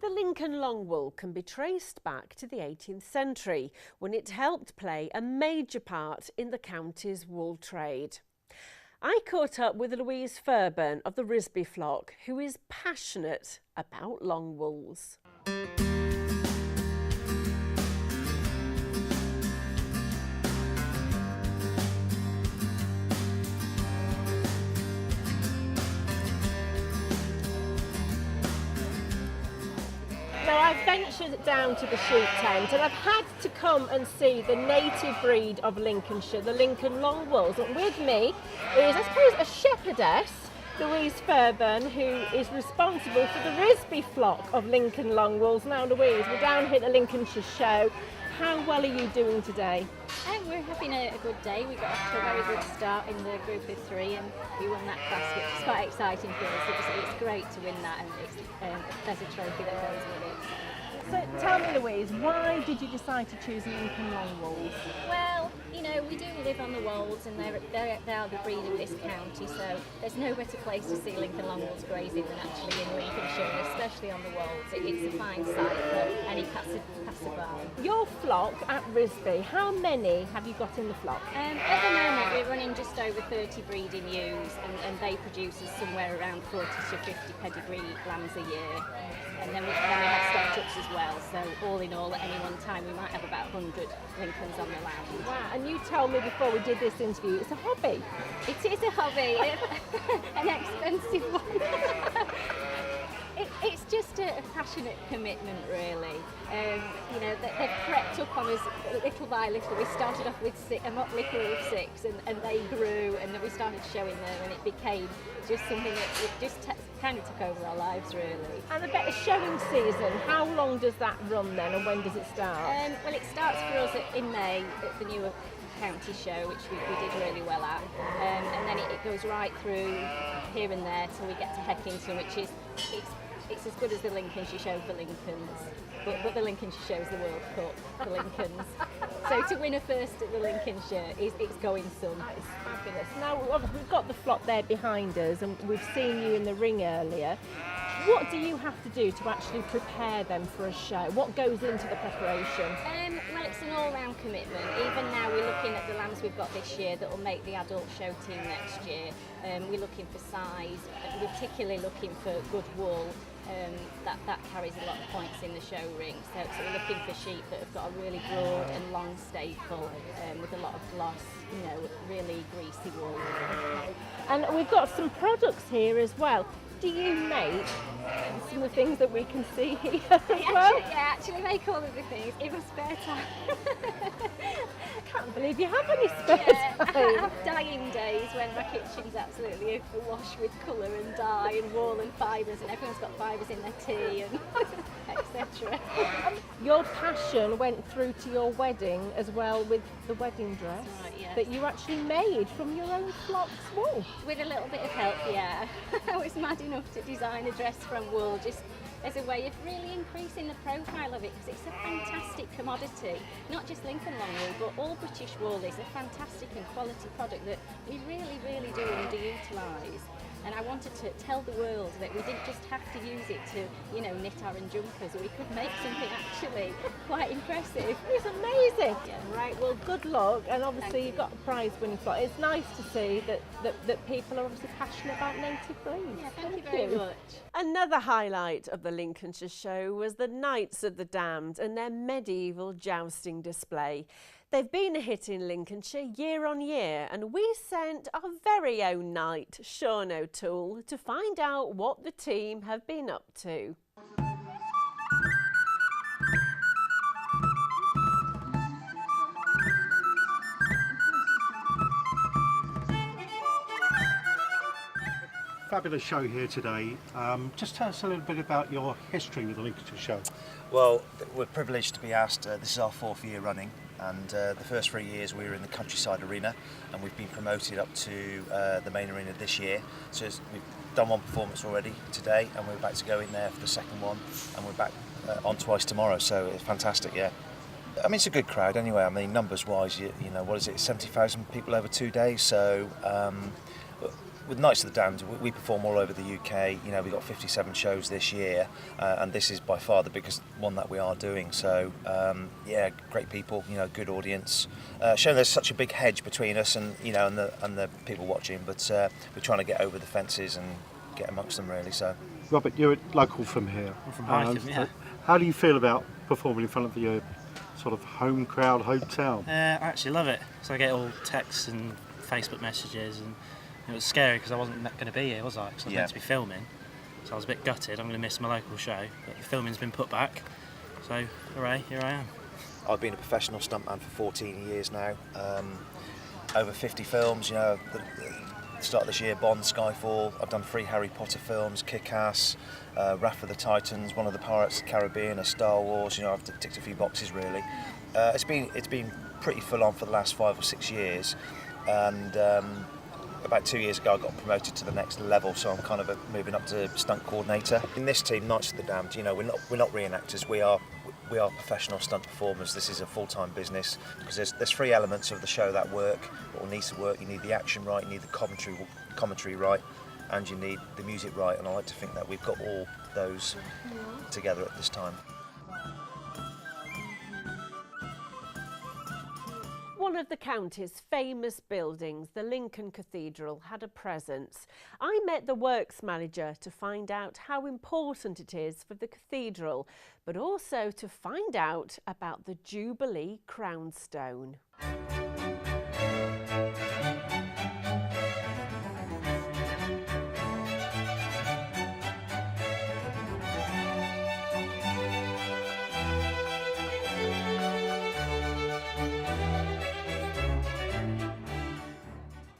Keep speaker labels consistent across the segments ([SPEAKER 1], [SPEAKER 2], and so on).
[SPEAKER 1] The Lincoln long wool can be traced back to the 18th century when it helped play a major part in the county's wool trade. I caught up with Louise Fairburn of the Risby flock, who is passionate about long wools. Now, I've ventured down to the sheep tent and I've had to come and see the native breed of Lincolnshire, the Lincoln long wools. And with me is, I suppose, a shepherdess, Louise Fairburn, who is responsible for the Risby flock of Lincoln long wools. Now, Louise, we're down here at the Lincolnshire show. How well are you doing today?
[SPEAKER 2] We're having a good day. We got off to a very good start in the group of three and we won that class, which is quite exciting for us. It's great to win that, and there's a trophy that goes with it.
[SPEAKER 1] So tell me, Louise, why did you decide to choose Lincoln long wools?
[SPEAKER 2] Well, you know, we do live on the wolds and they are the breed of this county, so there's no better place to see Lincoln long wools grazing than actually in Lincolnshire, especially on the wolds. It's a fine sight for any passerby.
[SPEAKER 1] Your flock at Risby, how many have you got in the flock?
[SPEAKER 2] At the moment we're running just over 30 breeding ewes, and they produce us somewhere around 40 to 50 pedigree lambs a year. And then we have start-ups as well, so all in all at any one time we might have about 100 Lincolns on the land.
[SPEAKER 1] Wow, and you told me before we did this interview, it's a hobby.
[SPEAKER 2] It is a hobby, an expensive one. It's just a passionate commitment, really. You know, they've crept up on us little by little. We started off with a motley crew of 6, and they grew, and then we started showing them, and it became just something that it just kind of took over our lives, really.
[SPEAKER 1] And I bet a showing season, how long does that run then, and when does it start?
[SPEAKER 2] Well, it starts for us in May at the new county show, which we did really well at, and then it goes right through here and there till we get to Heckington, which is it's as good as the Lincolnshire show for Lincolns, but the Lincolnshire show is the World Cup for Lincolns. So to win a first at the Lincolnshire, it's going some.
[SPEAKER 1] That is fabulous. Now, we've got the flock there behind us, and we've seen you in the ring earlier. What do you have to do to actually prepare them for a show? What goes into the preparation?
[SPEAKER 2] Well, it's an all-round commitment. Even now we're looking at the lambs we've got this year that will make the adult show team next year. We're looking for size, we're particularly looking for good wool. That carries a lot of points in the show ring. So we're looking for sheep that have got a really broad and long staple with a lot of gloss, you know, really greasy wool.
[SPEAKER 1] Okay. And we've got some products here as well. Do you make some of the things that we can see here as well?
[SPEAKER 2] I actually make all of the things in my spare time.
[SPEAKER 1] I can't believe you have any spare time.
[SPEAKER 2] I have dyeing days when my kitchen's absolutely awash with colour and dye and wool and fibres, and everyone's got fibres in their tea and etc.
[SPEAKER 1] Your passion went through to your wedding as well, with the wedding dress that you actually made from your own flock's wool.
[SPEAKER 2] With a little bit of help, yeah. I was mad enough to design a dress from wool just as a way of really increasing the profile of it, because it's a fantastic commodity. Not just Lincoln long wool, but all British wool is a fantastic and quality product that we really, really do underutilise. And I wanted to tell the world that we didn't just have to use it to, you know, knit our own jumpers. We could make something actually quite impressive.
[SPEAKER 1] It's amazing.
[SPEAKER 2] Yeah.
[SPEAKER 1] Right, well, good luck. And obviously you've got a prize winning flock. It's nice to see that people are obviously passionate about native breeds.
[SPEAKER 2] Yeah, thank you very much.
[SPEAKER 1] Another highlight of the Lincolnshire show was the Knights of the Damned and their medieval jousting display. They've been a hit in Lincolnshire year on year, and we sent our very own knight, Sean O'Toole, to find out what the team have been up to.
[SPEAKER 3] Fabulous show here today. Just tell us a little bit about your history with the Lincolnshire show.
[SPEAKER 4] Well, we're privileged to be asked. This is our 4th year running, and the first 3 years we were in the countryside arena, and we've been promoted up to the main arena this year. So we've done one performance already today, and we're about to go in there for the second one, and we're back on twice tomorrow. So it's fantastic, yeah. I mean, it's a good crowd anyway. I mean, numbers-wise, you know, what is it, 70,000 people over 2 days. So with Knights of the Damned, we perform all over the UK. You know, we got 57 shows this year, and this is by far the biggest one that we are doing. So, yeah, great people, you know, good audience. Showing there's such a big hedge between us and the people watching, but we're trying to get over the fences and get amongst them really. So,
[SPEAKER 3] Robert, you're local from here.
[SPEAKER 5] I'm from Highcombe, yeah.
[SPEAKER 3] How do you feel about performing in front of your sort of home crowd, hometown?
[SPEAKER 5] I actually love it. So I get all texts and Facebook messages, and it was scary because I wasn't going to be here, was I? Because I was meant to be filming. So I was a bit gutted. I'm going to miss my local show, but the filming's been put back. So, hooray, here I am.
[SPEAKER 4] I've been a professional stuntman for 14 years now. Over 50 films, you know, the start of this year, Bond, Skyfall. I've done 3 Harry Potter films, Kick-Ass, Wrath of the Titans, one of the Pirates of the Caribbean, a Star Wars. You know, I've ticked a few boxes really. It's been pretty full on for the last 5 or 6 years, and about 2 years ago I got promoted to the next level, so I'm kind of moving up to stunt coordinator. In this team, Knights of the Damned, you know, we're not reenactors. We are professional stunt performers. This is a full-time business because there's 3 elements of the show that work, or needs to work. You need the action right, you need the commentary right, and you need the music right. And I like to think that we've got all those together at this time.
[SPEAKER 1] One of the county's famous buildings, the Lincoln Cathedral, had a presence. I met the works manager to find out how important it is for the cathedral, but also to find out about the Jubilee Crown stone.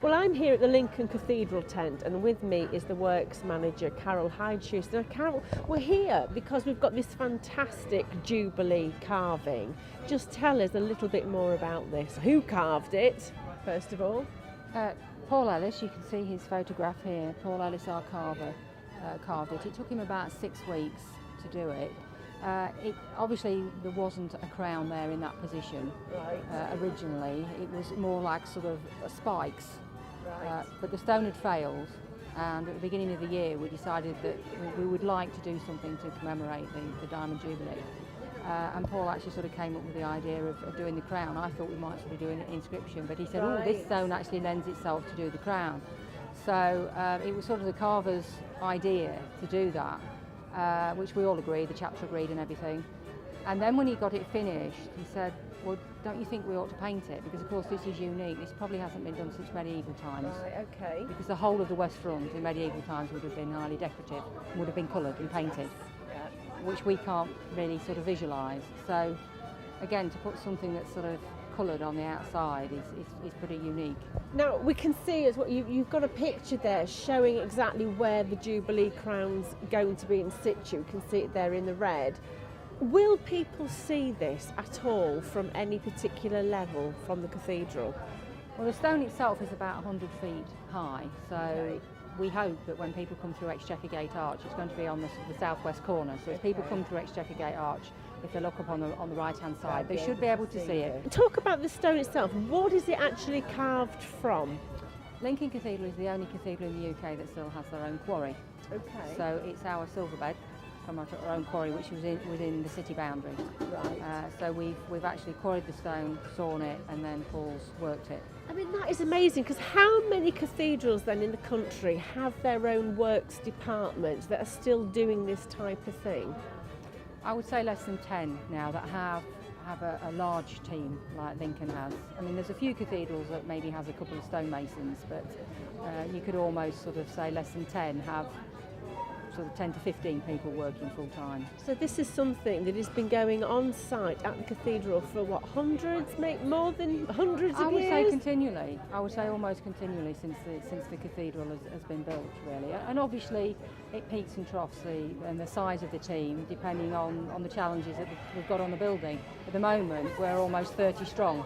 [SPEAKER 1] Well, I'm here at the Lincoln Cathedral tent, and with me is the works manager, Carol Hydeshoes. Now, Carol, we're here because we've got this fantastic Jubilee carving. Just tell us a little bit more about this. Who carved it, first of all?
[SPEAKER 6] Paul Ellis, you can see his photograph here. Paul Ellis, our carver, carved it. It took him about 6 weeks to do it. Obviously there wasn't a crown there in that position originally. It was more like sort of spikes. But the stone had failed, and at the beginning of the year we decided that we would like to do something to commemorate the Diamond Jubilee. And Paul actually sort of came up with the idea of doing the crown. I thought we might sort of do an inscription, but he said, oh, this stone actually lends itself to do the crown. So it was sort of the carver's idea to do that, which we all agreed, the chapter agreed and everything. And then when he got it finished, he said, well, don't you think we ought to paint it? Because of course this is unique. This probably hasn't been done since medieval times.
[SPEAKER 1] Right, okay.
[SPEAKER 6] Because the whole of the West Front in medieval times would have been highly decorative, would have been coloured and painted, which we can't really sort of visualise. So again, to put something that's sort of coloured on the outside is pretty unique.
[SPEAKER 1] Now we can see as well, you've got a picture there showing exactly where the Jubilee Crown's going to be in situ. You can see it there in the red. Will people see this at all from any particular level from the cathedral?
[SPEAKER 6] Well, the stone itself is about 100 feet high, so we hope that when people come through Exchequer Gate Arch, it's going to be on the southwest corner. So if people come through Exchequer Gate Arch, if they look up on the right-hand side, they should be able to see it.
[SPEAKER 1] Talk about the stone itself. What is it actually carved from?
[SPEAKER 6] Lincoln Cathedral is the only cathedral in the UK that still has their own quarry.
[SPEAKER 1] Okay.
[SPEAKER 6] So it's our silver bed from our own quarry, which was within the city boundary.
[SPEAKER 1] Right.
[SPEAKER 6] So we've actually quarried the stone, sawn it, and then Paul's worked it.
[SPEAKER 1] I mean, that is amazing, because how many cathedrals then in the country have their own works departments that are still doing this type of thing?
[SPEAKER 6] I would say less than 10 now that have a large team like Lincoln has. I mean, there's a few cathedrals that maybe has a couple of stonemasons, but you could almost sort of say less than 10 have sort of 10 to 15 people working full time. So
[SPEAKER 1] this is something that has been going on site at the cathedral for what, hundreds, more than hundreds of years?
[SPEAKER 6] I would say continually. I would say almost continually since the cathedral has been built, really. And obviously it peaks and troughs and the size of the team depending on the challenges that we've got on the building. At the moment we're almost 30 strong.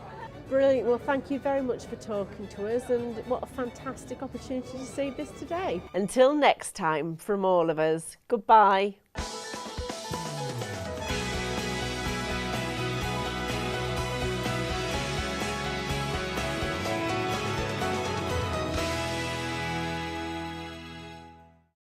[SPEAKER 1] Brilliant. Well, thank you very much for talking to us, and what a fantastic opportunity to see this today. Until next time, from all of us, goodbye.